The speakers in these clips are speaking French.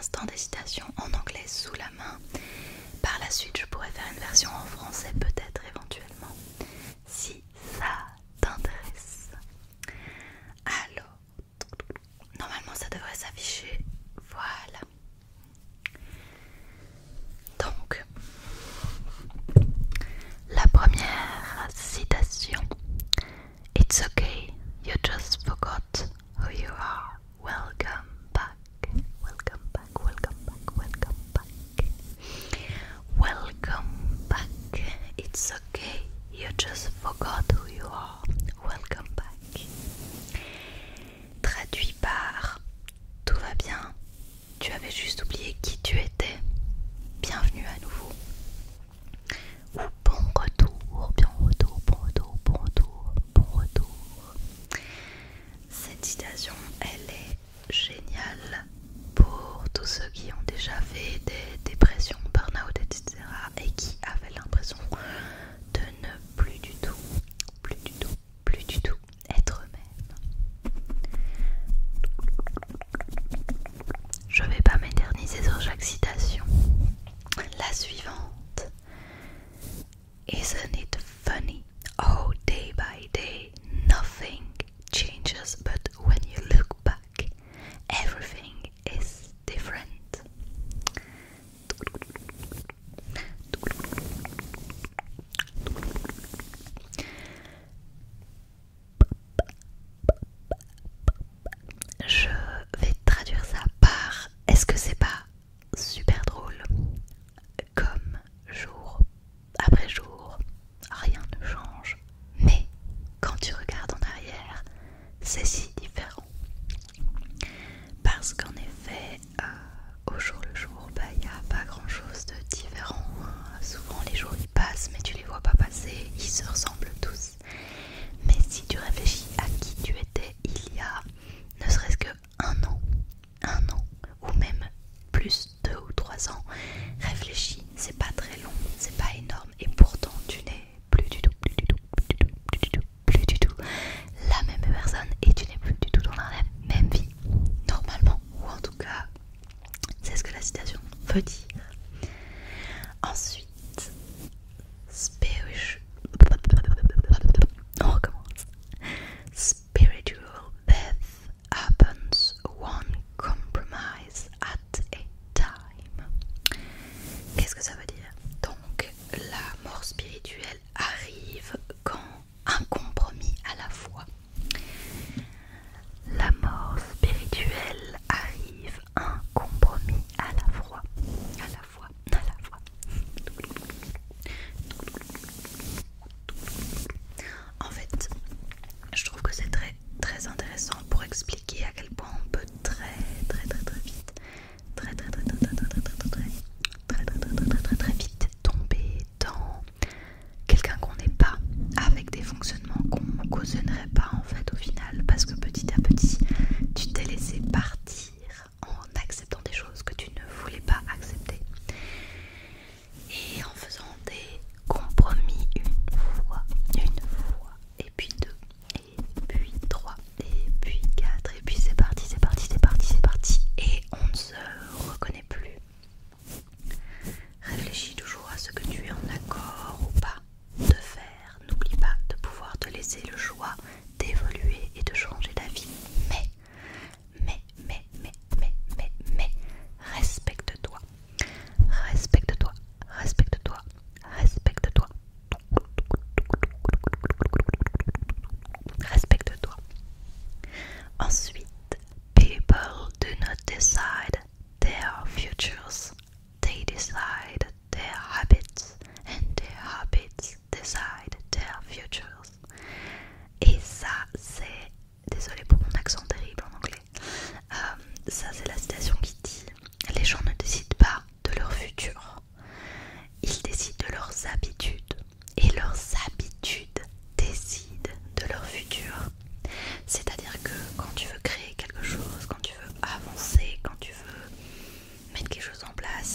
l'instant des citations en anglais sous la main. Par la suite, je pourrais faire une version en français peut-être éventuellement, si ça t'intéresse. Alors, normalement ça devrait s'afficher, voilà. Donc, la première citation. It's okay, you just forgot who you are. Welcome back, welcome back, welcome back, welcome back. Welcome back, it's okay, you just forgot who you are. Welcome back. Traduit par tout va bien, tu avais juste oublié qui tu étais. Bienvenue à nouveau. Ou bon retour, bien retour, bon retour, bon retour, bon retour. Cette citation, elle est géniale pour tous ceux qui ont déjà fait des dépressions, burn-out, etc. et qui avaient l'impression de ne plus du tout être eux-mêmes. Je vais pas m'éterniser sur chaque citation. La suivante. Isn't it funny? Oh, day by day, nothing changes, but when you look back, everything is different. Je vais traduire ça par est-ce que c'est pas super drôle? Comme jour après jour, rien ne change, mais quand tu regardes en arrière, c'est si différent. Parce qu'en effet, au jour le jour, il n'y a pas grand chose de différent. Souvent les jours ils passent, mais tu les vois pas passer, ils se ressemblent tous. Mais si tu réfléchis à qui tu étais il y a ne serait-ce que un an, ou même plus 2 ou 3 ans, réfléchis, c'est pas très long, c'est pas énorme, et pourtant tu n'es plus du tout la même personne, et tu n'es plus du tout dans la même vie, normalement, ou en tout cas, c'est ce que la citation veut dire. Ensuite, on recommence. Spiritual death happens one compromise at a time. Qu'est-ce que ça veut dire? Donc, la mort spirituelle arrive quand un compromis à la fois. La mort spirituelle arrive un compromis à la fois. À la fois. En fait, je trouve que c'est très intéressant pour expliquer à quel point on peut très vite tomber dans quelqu'un qu'on n'est pas, avec des fonctionnements qu'on cautionnerait pas en fait au final, parce que petit à petit tu t'es laissé partir en acceptant des choses que tu ne voulais pas accepter et en faisant des compromis une fois, et puis 2, et puis 3, et puis 4, et puis c'est parti, et on ne se reconnaît plus. Réfléchis toujours à ce que tu es en accord ou pas de faire. N'oublie pas de pouvoir te laisser le choix d'évoluer et de changer d'avis. Mais, respecte-toi. Respecte-toi. Ensuite, people do not decide their futures. They decide their habits, and their habits decide their futures. Et ça, c'est... Désolée pour mon accent terrible en anglais. Ça, c'est la citation qui dit les gens ne décident pas de leur futur. Ils décident de leurs habitudes. Et leurs habitudes décident de leur futur. C'est-à-dire que quand tu veux créer quelque chose, quand tu veux avancer, quand tu veux mettre quelque chose en place,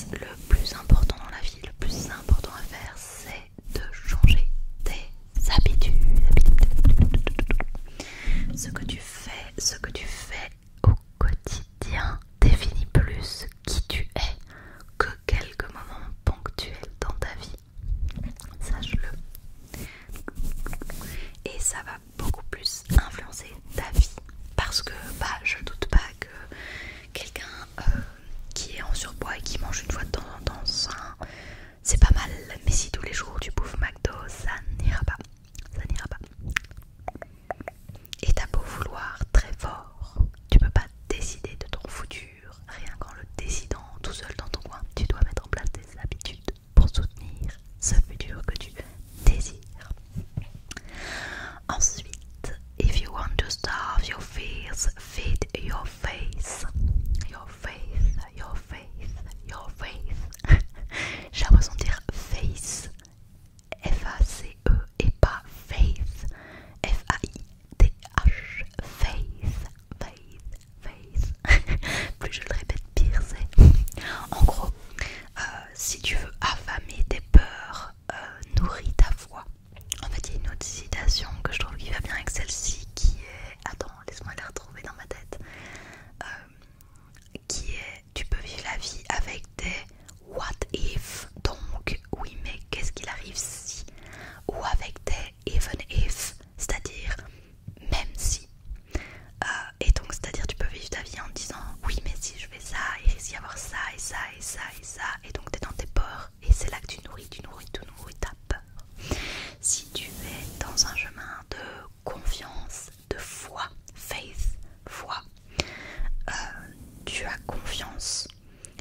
tu as confiance.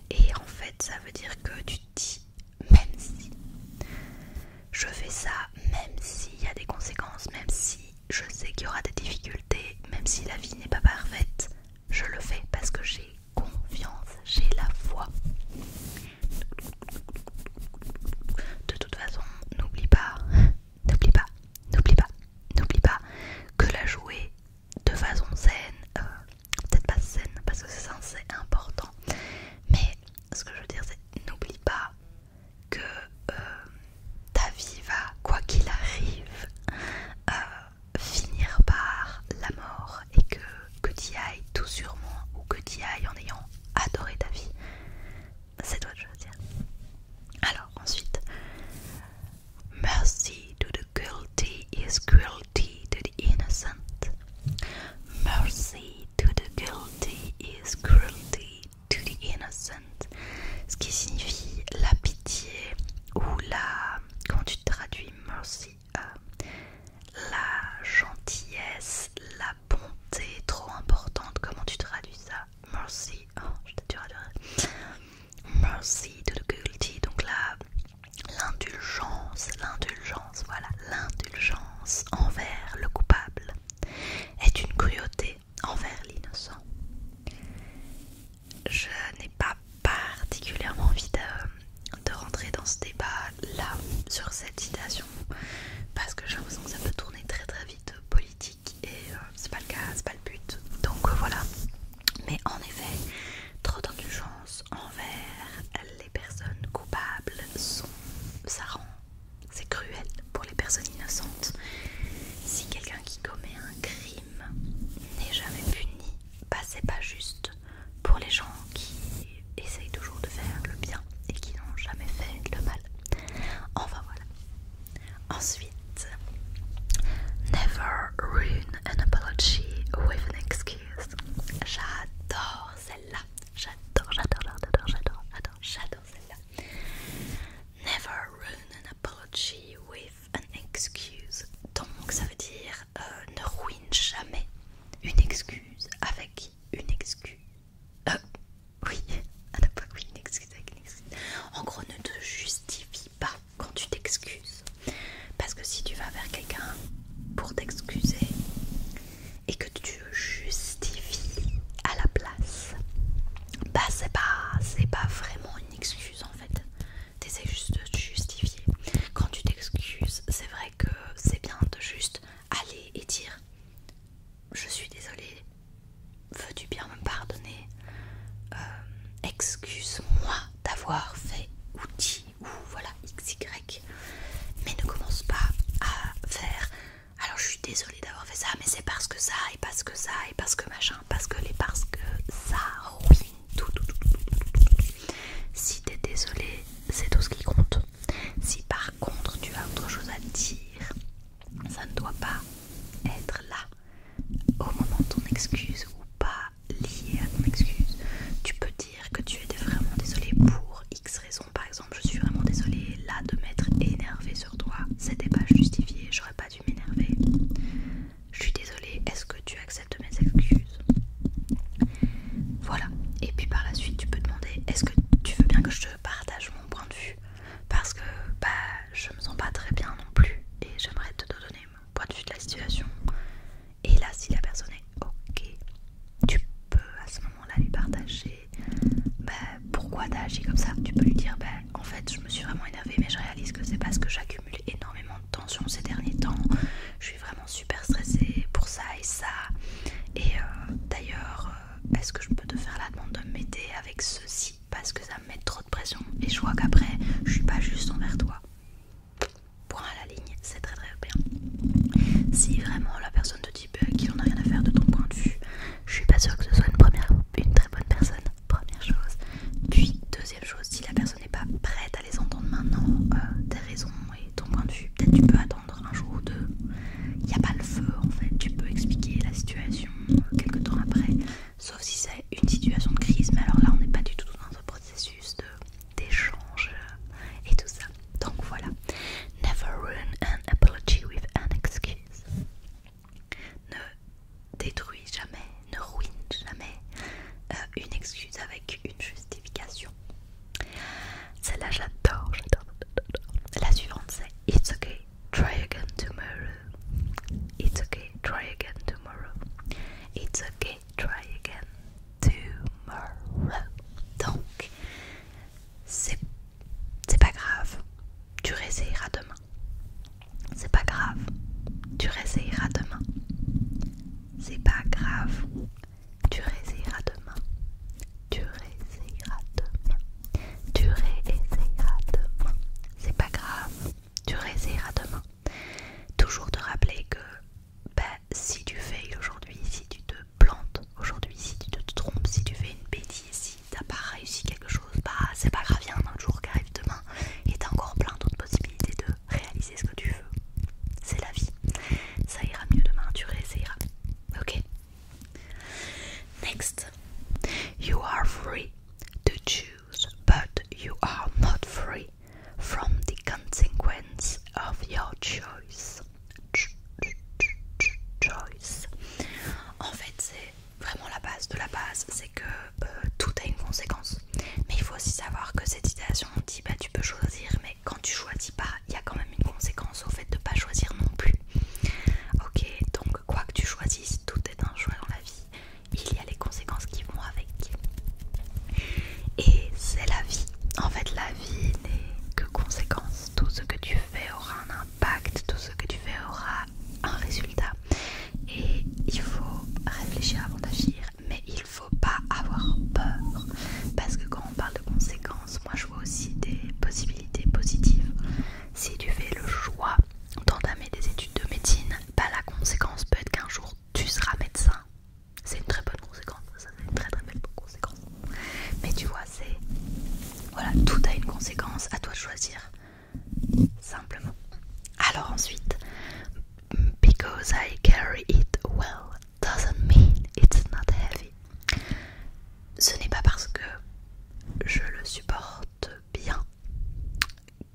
Et en fait, ça veut dire que tu te dis, même si je fais ça, même s'il y a des conséquences, même si je sais qu'il y aura des difficultés, même si la vie n'est pas parfaite, je le fais parce que j'ai confiance, j'ai la foi. De toute façon, n'oublie pas que la jouer de façon saine, peut-être pas saine parce que c'est important, mais ce que je veux dire c'est n'oublie pas que ta vie va, quoi qu'il arrive, finir par la mort et que tu y ailles tout sûrement ou que tu y ailles en ayant adoré ta vie, c'est toi de choisir. Alors ensuite, mercy to the guilty is cruelty to the innocent. Mercy to the guilty is cruelty to the innocent. Ce qui signifie la pitié ou la... Comment tu traduis mercy? La gentillesse, la bonté trop importante. Comment tu traduis ça? Mercy. Oh, je t'ai dur à dire. Mercy to the guilty. Donc là, l'indulgence, voilà, l'indulgence envers le coupable est une cruauté envers l'innocent. Je n'ai pas particulièrement envie de rentrer dans ce débat là sur cette citation parce que j'ai l'impression que ça peut tourner très très vite politique et c'est pas le cas, c'est pas le but. Donc voilà. Mais en effet, trop d'indulgence envers les personnes coupables c'est cruel pour les personnes innocentes. Si quelqu'un qui commet un crime n'est jamais puni, bah c'est pas juste pour les gens qui essayent toujours de faire le bien et qui n'ont jamais fait le mal. Enfin voilà. Ensuite, never ruin an apology with an excuse. J'adore celle-là. J'adore celle-là. Never ruin an apology with an excuse. Donc ça veut dire ne ruine jamais une excuse avec une excuse. Oui, une excuse avec une excuse. En gros, ne te justifie pas quand tu t'excuses. Parce que si tu vas vers quelqu'un pour t'excuser et que tu justifies à la place, bah c'est pas vraiment une excuse en fait. T'essaies juste de te justifier. Quand tu t'excuses, c'est vrai que c'est bien de juste aller et dire je suis désolée, veux-tu bien me pardonner, excuse-moi d'avoir fait ou dit ou voilà XY, mais ne commence pas à faire alors je suis désolée d'avoir fait ça mais c'est parce que ça et parce que ça et parce que machin, parce que ça ruine tout. Si t'es désolée, c'est tout ce qui compte. Si par contre tu as autre chose à dire, ça ne doit pas être là au moment de ton excuse ou pas lié à ton excuse. Tu peux dire que tu étais vraiment désolée pour X raison. Par exemple, je suis vraiment désolée là de m'être énervée sur toi. C'était pas justifié, j'aurais pas dû m'énerver. Je suis désolée, est-ce que tu acceptes mes excuses? Voilà. Et puis par la suite, tu peux demander est-ce que tu veux bien que je te partage mon point de vue? Parce que je me sens pas très bien non plus et j'aimerais te donner mon point de vue de la situation. Et là, si la personne est ok, tu peux à ce moment-là lui partager pourquoi t'as agi comme ça. Tu peux lui dire en fait je me suis vraiment énervée mais je réalise que c'est parce que j'accumule énormément de tension ces derniers temps. Je suis vraiment super stressée pour ça et ça. Et d'ailleurs, est-ce que je peux te faire la demande de m'aider avec ceci parce que ça me met trop de pression et je vois qu'après je suis pas juste envers toi. Point à la ligne, c'est très très bien. Si vraiment la personne te dit qu'il en a rien à faire de ton point de vue, je suis pas sûre que ce soit une très bonne personne, première chose. Puis deuxième chose, si la personne n'est pas prête à les entendre maintenant, tes raisons et ton point de vue, peut-être tu peux attendre un jour ou deux. Il n'y a pas le feu en fait, tu peux expliquer la situation quelques temps après, sauf si c'est une situation de crise, mais alors là on n'est pas du tout dans un processus d'échange et tout ça. Donc voilà, never ruin an apology with an excuse. tu vois, c'est... Voilà, tout a une conséquence, à toi de choisir. Simplement. Alors ensuite, because I carry it well doesn't mean it's not heavy. Ce n'est pas parce que je le supporte bien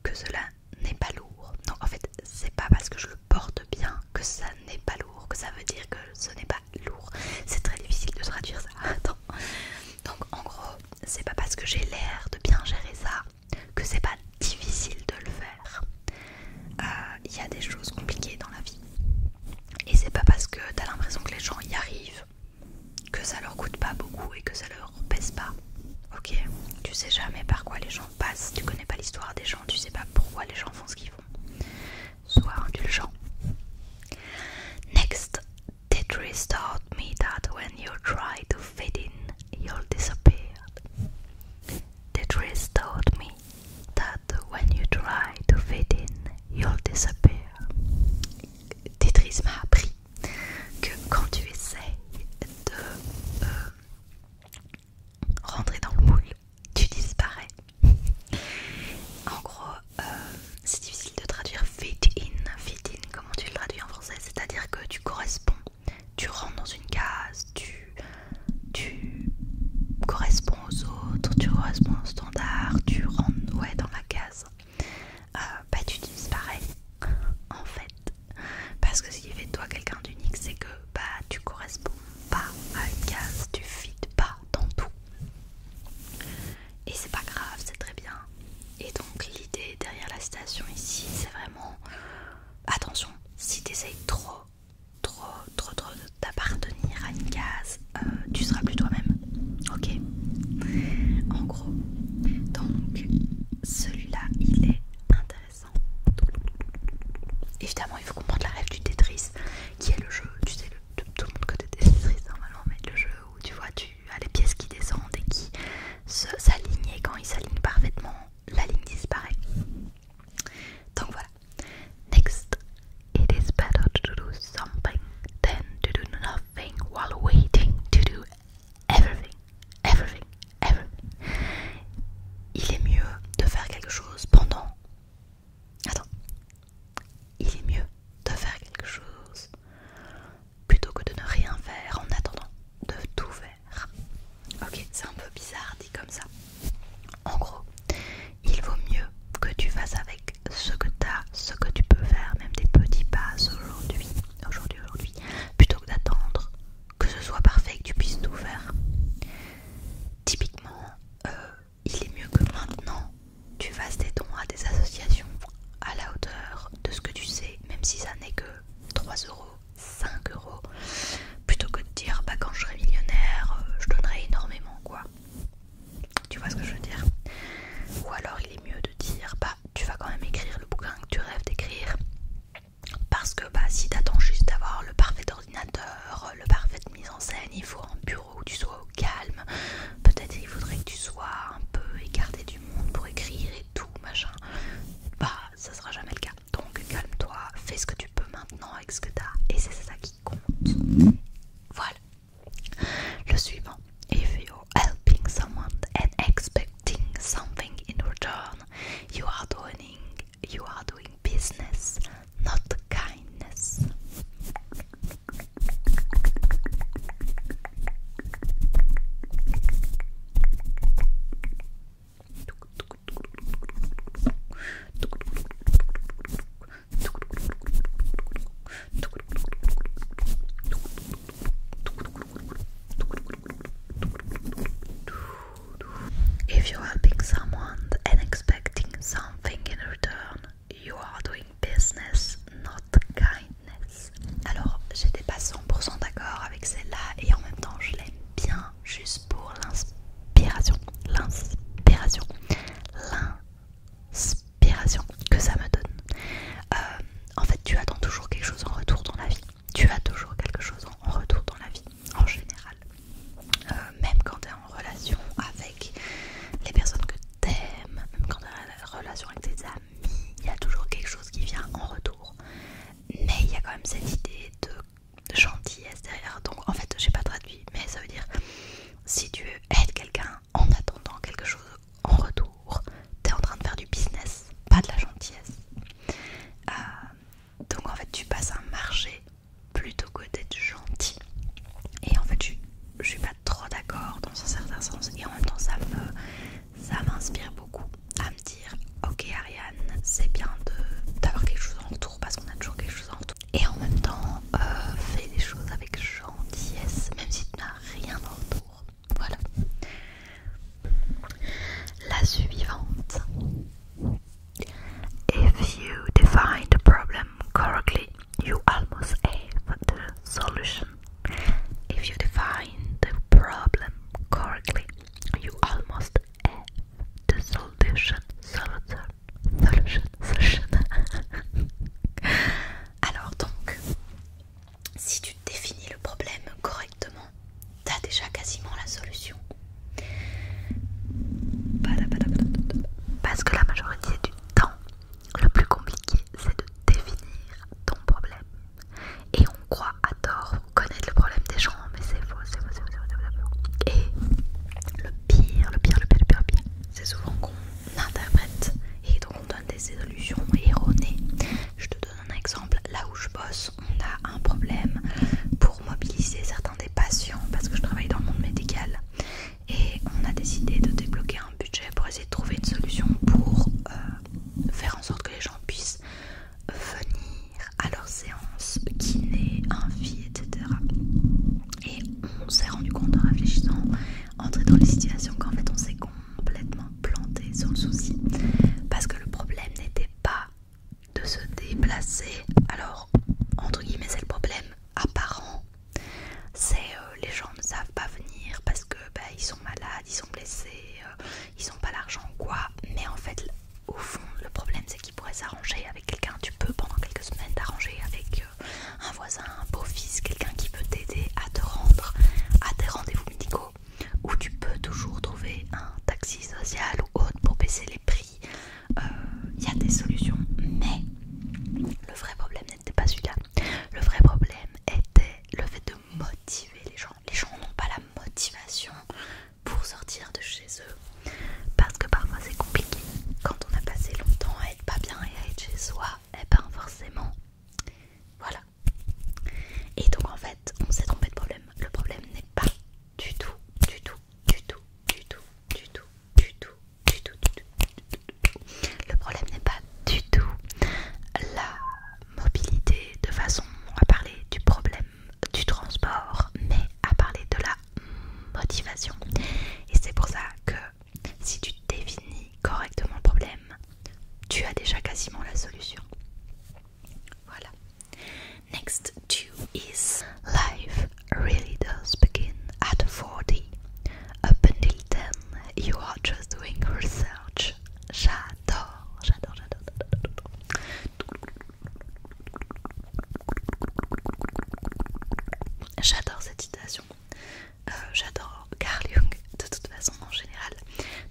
que cela n'est pas lourd. Non, en fait, c'est pas parce que je le porte bien que ça n'est pas lourd, que ça veut dire que ce n'est pas lourd. C'est très difficile de traduire ça. Attends. Donc en gros, c'est pas parce que j'ai l'air de bien gérer ça que c'est pas difficile de le faire. Il y a des choses compliquées dans la vie. Et c'est pas parce que t'as l'impression que les gens y arrivent que ça leur coûte pas beaucoup et que ça leur pèse pas. Ok, tu sais jamais par quoi les gens passent, tu connais pas l'histoire des gens, tu sais pas pourquoi les gens font ce qu'ils font. Sois indulgent. Next, Tetris taught me that when you try to fit in, you'll disappear. Tetris taught me that when you try to fit in, you'll disappear. Tetris m'a appris que quand tu essaies de rentrer dans le moule, tu disparais. En gros, c'est difficile de traduire fit in. Fit in, comment tu le traduis en français? C'est-à-dire que tu corresponds, tu rentres dans une case, tu corresponds aux autres, tu corresponds au standard, tu rentres dans la case. Bah tu disparais en fait. Parce que ce qui fait de toi quelqu'un d'unique, c'est que bah tu corresponds pas à une case, tu fites pas dans tout. Et c'est pas grave, c'est très bien. Et donc l'idée derrière la citation ici, c'est vraiment attention, si tu essayes trop d'appartenir à une case, tu seras plus toi-même. Ok. En gros. Donc celui-là, il est intéressant. Évidemment, il faut comprendre la règle du Tetris, qui est le jeu, tu sais, tout le monde connaît Tetris normalement, mais le jeu où tu vois, tu as les pièces qui descendent et qui s'alignent, et quand ils s'alignent parfaitement, la ligne disparaît. Donc voilà. Next, it is better to do something than to do nothing while waiting to do everything. Il est mieux de faire quelque chose pendant... Attends. Il est mieux de faire quelque chose plutôt que de ne rien faire en attendant de tout faire. Ok, c'est un peu bizarre dit comme ça. En gros, il vaut mieux que tu fasses avec ce que tu as, ce que tu peux faire, même des petits pas aujourd'hui, plutôt que d'attendre que ce soit parfait et que tu puisses tout faire. Typiquement, il est mieux que maintenant tu fasses des dons à des associations à la hauteur de ce que tu sais, même si ça n'est que 3 €, 5 €, plutôt que de dire bah quand je serai millionnaire, je donnerai énormément quoi. Tu vois ce que je veux dire? Ou alors il est mieux de dire bah tu vas quand même écrire le bouquin que tu rêves d'écrire, parce que bah si t'attends juste d'avoir le parfait ordinateur, le parfaite mise en scène, il faut un bureau où tu sois au calme, peut-être il faudrait que tu sois un peu écarté du monde pour écrire et tout machin, bah ça sera jamais le cas. Donc calme-toi, fais ce que tu peux maintenant avec ce que t'as, et c'est ça qui compte. Voilà. Le suivant. If you're helping someone and expecting something in return, you are doing business, not kindness. If you're helping someone and expecting something in return, you are doing business, not kindness. Alors, j'étais pas 100% d'accord avec celle-là et en même temps, je l'aime bien juste pour l'inspiration que ça me donne. En fait, tu attends toujours quelque chose en retour dans la vie. Tu as toujours quelque chose en retour dans la vie, en général. Même quand tu es en relation avec les personnes que tu aimes, même quand tu es en relation avec tes amis, il y a toujours quelque chose qui vient en retour. ils sont blessés, ils n'ont pas l'argent ou quoi, mais en fait au fond le problème c'est qu'ils pourraient s'arranger avec quelqu'un. Tu peux pendant quelques semaines t'arranger avec un voisin, un beau-fils, quelqu'un qui peut t'aider à te rendre à tes rendez-vous médicaux, ou tu peux toujours trouver un taxi social ou autre pour baisser les prix. Il y a des solutions, mais le vrai problème n'était pas celui-là. Le vrai problème était le fait de motiver les gens. Les gens n'ont pas la motivation pour sortir de chez eux, parce que parfois c'est compliqué. Quand on a passé longtemps à être pas bien et à être chez soi, et ben forcément, voilà. Et donc en fait, on s'est trompé de problème. Le problème n'est pas du tout, du tout, du tout, du tout, du tout, du tout, du tout, du tout. Le problème n'est pas du tout la mobilité de façon à parler du problème du transport, mais à parler de la motivation. Et c'est pour ça que si tu définis correctement le problème, tu as déjà quasiment la solution. Voilà. Next two is life really does begin at 40. Up until then, you are just doing research. J'adore, j'adore, j'adore, j'adore. J'adore cette citation. J'adore Carl Jung de toute façon en général.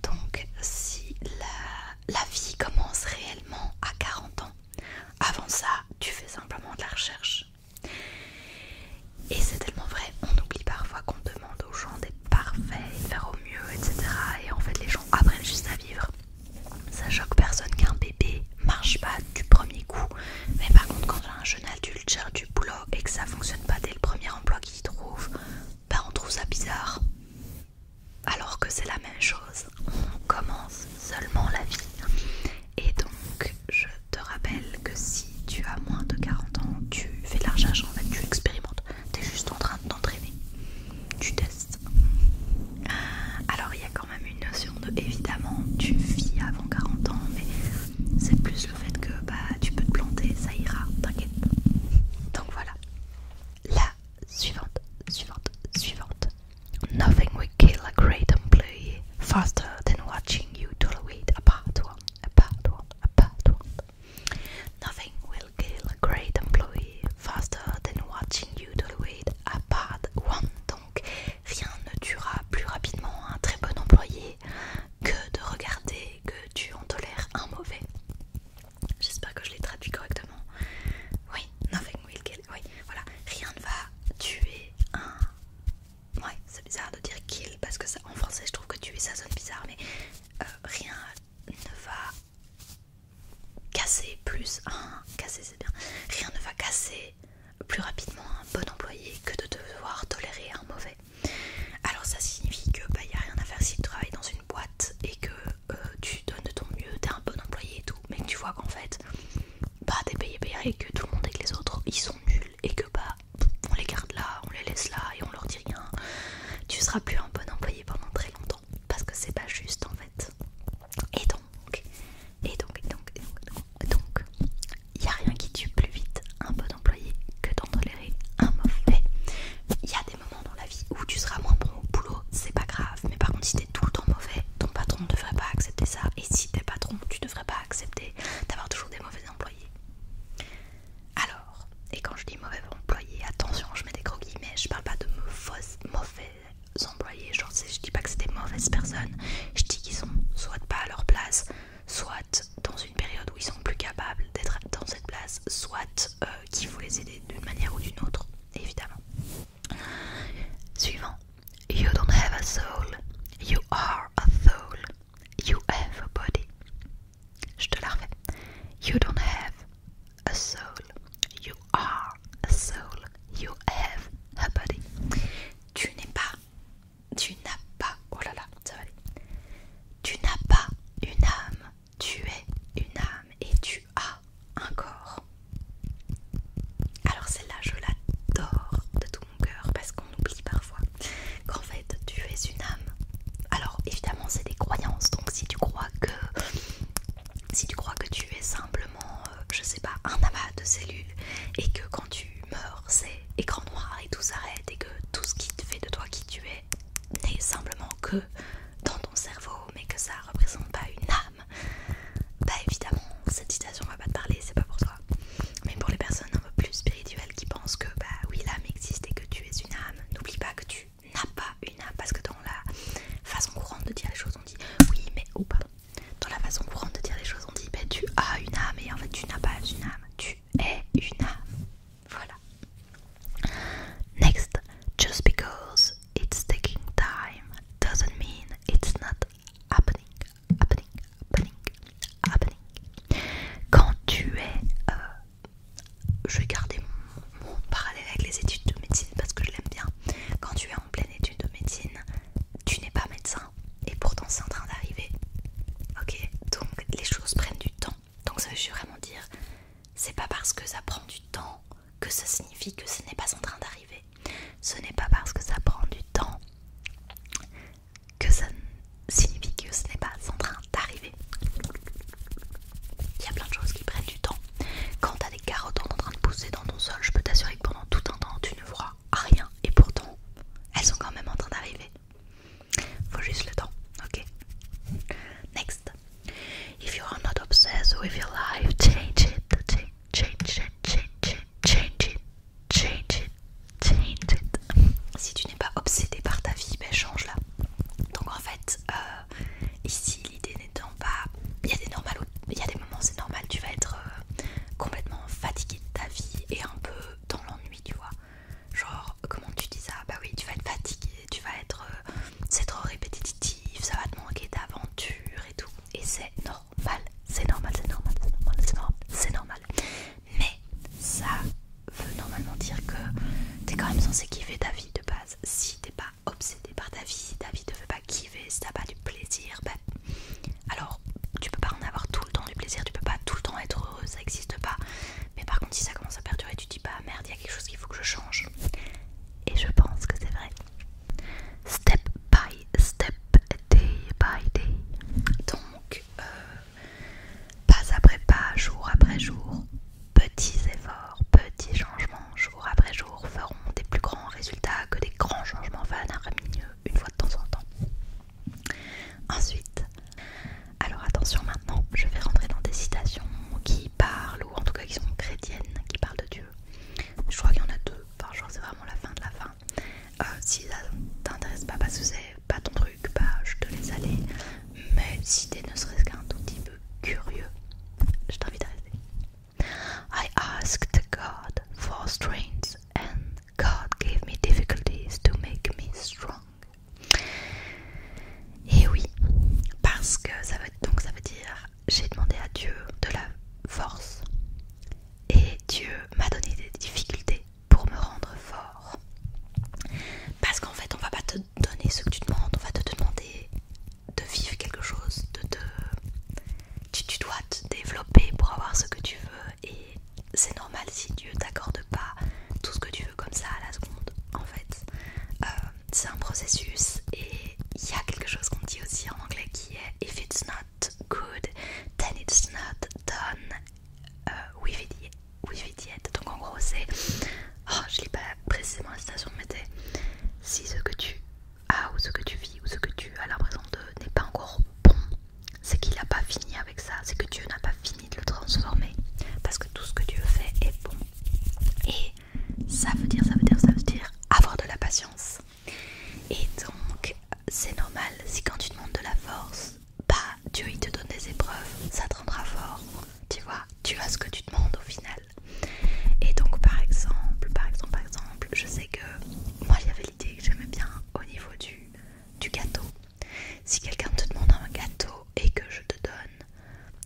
Donc si la vie commence réellement à 40 ans, avant ça tu fais simplement de la recherche. Et c'est tellement vrai, on oublie parfois qu'on demande aux gens d'être parfaits, de faire au mieux, etc. Et en fait les gens apprennent juste à vivre. Ça choque personne qu'un bébé marche pas du premier coup. Mais par contre quand un jeune adulte cherche du boulot et que ça fonctionne pas dès le premier emploi qu'il trouve, ben on trouve ça bizarre. Alors que c'est la même chose, on commence seulement la vie. Et donc je te rappelle que si tu as moins de 40 ans, tu fais de la recherche, en fait tu expérimentes, tu es juste en train de t'entraîner, tu testes. Alors il y a quand même une notion de, évidemment tu vis avant 40 ans, mais c'est plus le fait que bah tu peux te planter, ça ira, t'inquiète. Donc voilà. La suivante. Nothing will kill a great employee faster than watching you tolerate a bad one. Nothing will kill a great employee faster than watching you tolerate a bad one. Donc rien ne tuera plus rapidement un très bon employé que de regarder que tu en tolères un mauvais. J'espère que je l'ai traduit correctement. Oui, nothing will kill. Oui, voilà. Rien ne va tuer un... Ouais, c'est bizarre de dire kill parce que ça, en français je trouve que tuer ça sonne bizarre, mais rien ne va casser plus un... Casser c'est bien. Rien ne va casser plus rapidement un bon employé que de devoir tolérer un mauvais. Alors ça signifie que bah, y a rien à faire si tu travailles dans une boîte et que tu donnes de ton mieux, t'es un bon employé et tout, mais que tu vois qu'en fait bah t'es payé et que tout le monde et que les autres ils sont nuls et que bah on les garde là, on les laisse là et on leur dit rien, tu seras plus un bon employé pendant très longtemps parce que c'est pas juste en fait. Et donc y a rien qui tue plus vite un bon employé que d'en tolérer un mauvais. Il y a des moments dans la vie où tu seras moins bon au boulot, c'est pas grave, mais par contre si t'es tout le temps mauvais, ton patron ne devrait pas accepter ça, et si t'es patron, tu devrais pas accepter d'avoir toujours des mauvais employés. Alors, et quand je dis mauvais employé, attention, je mets des gros guillemets, je parle pas de mauvais employés, genre je dis pas que c'est des mauvaises personnes, je dis qu'ils sont soit pas à leur place, soit dans une période où ils sont plus capables d'être dans cette place, soit qu'il faut les aider d'une manière ou d'une autre, évidemment. Suivant. You don't have a soul, you are a soul, you have a body. Je te la refais. You don't have a soul, you are a soul, you have a body. Tu n'as pas, oh là là, ça va aller. Tu n'as pas une âme, tu es une âme et tu as un corps. Alors celle-là, je l'adore de tout mon cœur parce qu'on oublie parfois qu'en fait tu es une âme. Alors évidemment c'est des croyances, donc si tu crois que tu es simplement, je sais pas, un amas de cellules et que quand tu meurs c'est écran noir et tout s'arrête et que tout ce qui te fait de toi qui tu es n'est simplement que si t'as pas du plaisir, bah, alors tu peux pas en avoir tout le temps du plaisir, tu peux pas tout le temps être heureux, ça existe pas. Mais par contre si ça commence à perdurer, tu te dis bah merde, il y a quelque chose qu'il faut que je change. Et je pense que c'est vrai. Step by step, day by day. Donc pas après pas, jour après jour, petits efforts, petits changements, jour après jour, feront des plus grands résultats que des grands changements faramineux une fois de temps en temps. Ensuite, alors attention maintenant, je vais rentrer dans des citations qui parlent, ou en tout cas qui sont chrétiennes, qui parlent de Dieu. Je crois qu'il y en a deux, enfin je crois que c'est vraiment la fin de la fin. Si ça t'intéresse pas parce que c'est pas ton truc, bah je te laisse aller. Mais si t'es ne serait-ce qu'un tout petit peu curieux, je t'invite à rester. I asked God for strength and God gave me difficulties to make me strong. Et oui, parce que ça veut dire j'ai demandé à Dieu de la force et Dieu m'a donné des difficultés pour me rendre fort. Parce qu'en fait on va pas te donner ce que tu demandes, on va te demander de vivre quelque chose, tu dois te développer pour avoir ce que tu veux et c'est normal si Dieu t'accorde pas tout ce que tu veux comme ça à la seconde. En fait, c'est un processus et il y a quelque chose qu'on dit aussi en anglais qui est if it's not good, then it's not done with it yet. Donc en gros c'est, je lis pas précisément la citation mais c'est si ce que tu as ou ce que tu vis ou ce que tu as l'impression de n'est pas encore bon, c'est qu'il n'a pas fini avec ça, c'est que Dieu n'a pas fini de le transformer parce que tout ce que Dieu fait est bon. Et ça veut dire avoir de la patience. Et donc c'est normal si quand tu demandes de la force, bah Dieu il te donne des épreuves, ça te rendra fort, tu vois, tu as ce que tu demandes au final. Et donc par exemple, je sais que moi il y avait l'idée que j'aimais bien au niveau du gâteau. Si quelqu'un te demande un gâteau et que je te donne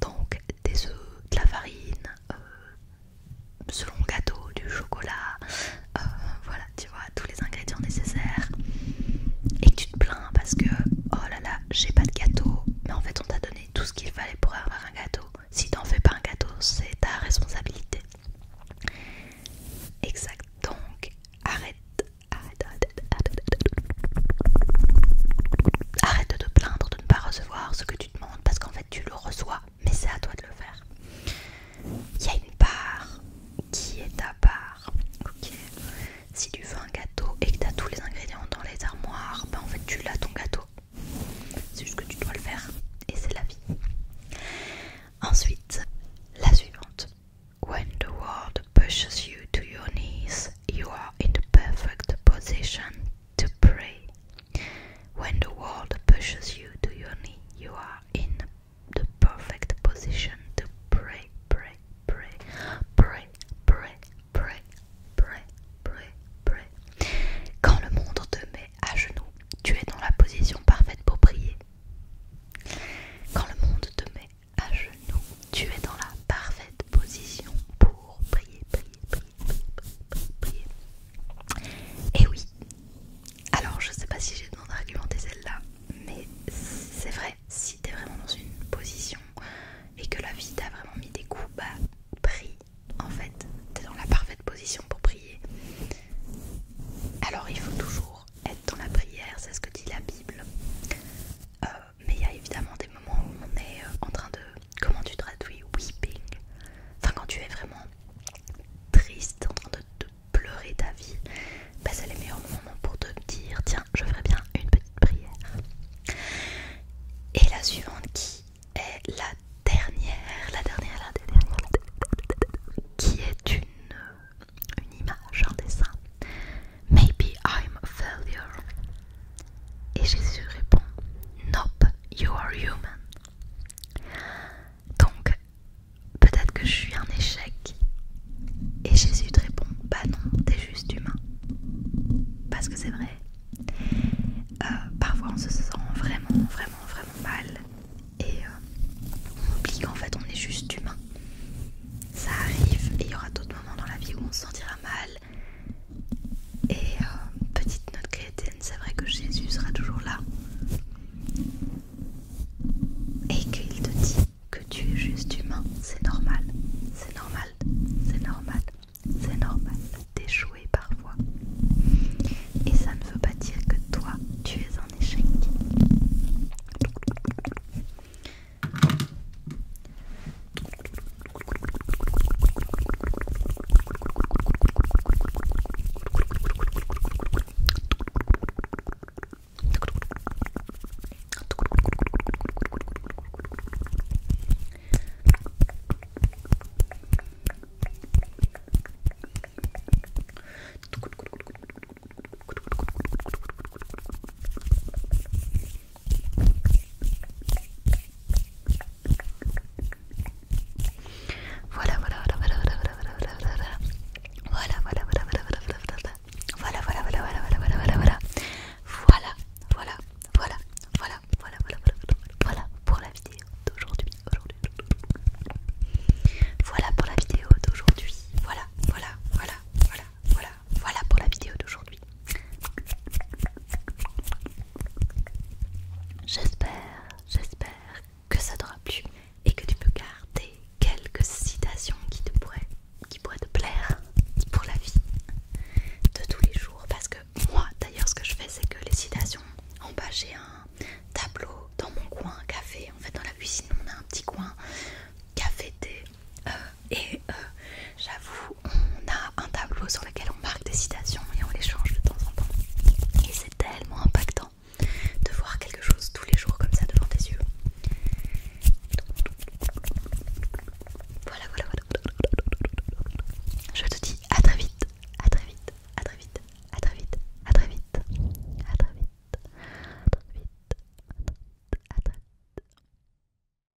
donc des œufs, de la farine, selon le gâteau, du chocolat, voilà, tu vois, tous les ingrédients nécessaires, et que tu te plains parce que oh là là, j'ai pas de gâteau, mais en fait on t'a donné tout ce qu'il fallait pour avoir un gâteau. Si t'en fais pas un gâteau, c'est ta responsabilité. Exact, donc arrête sur la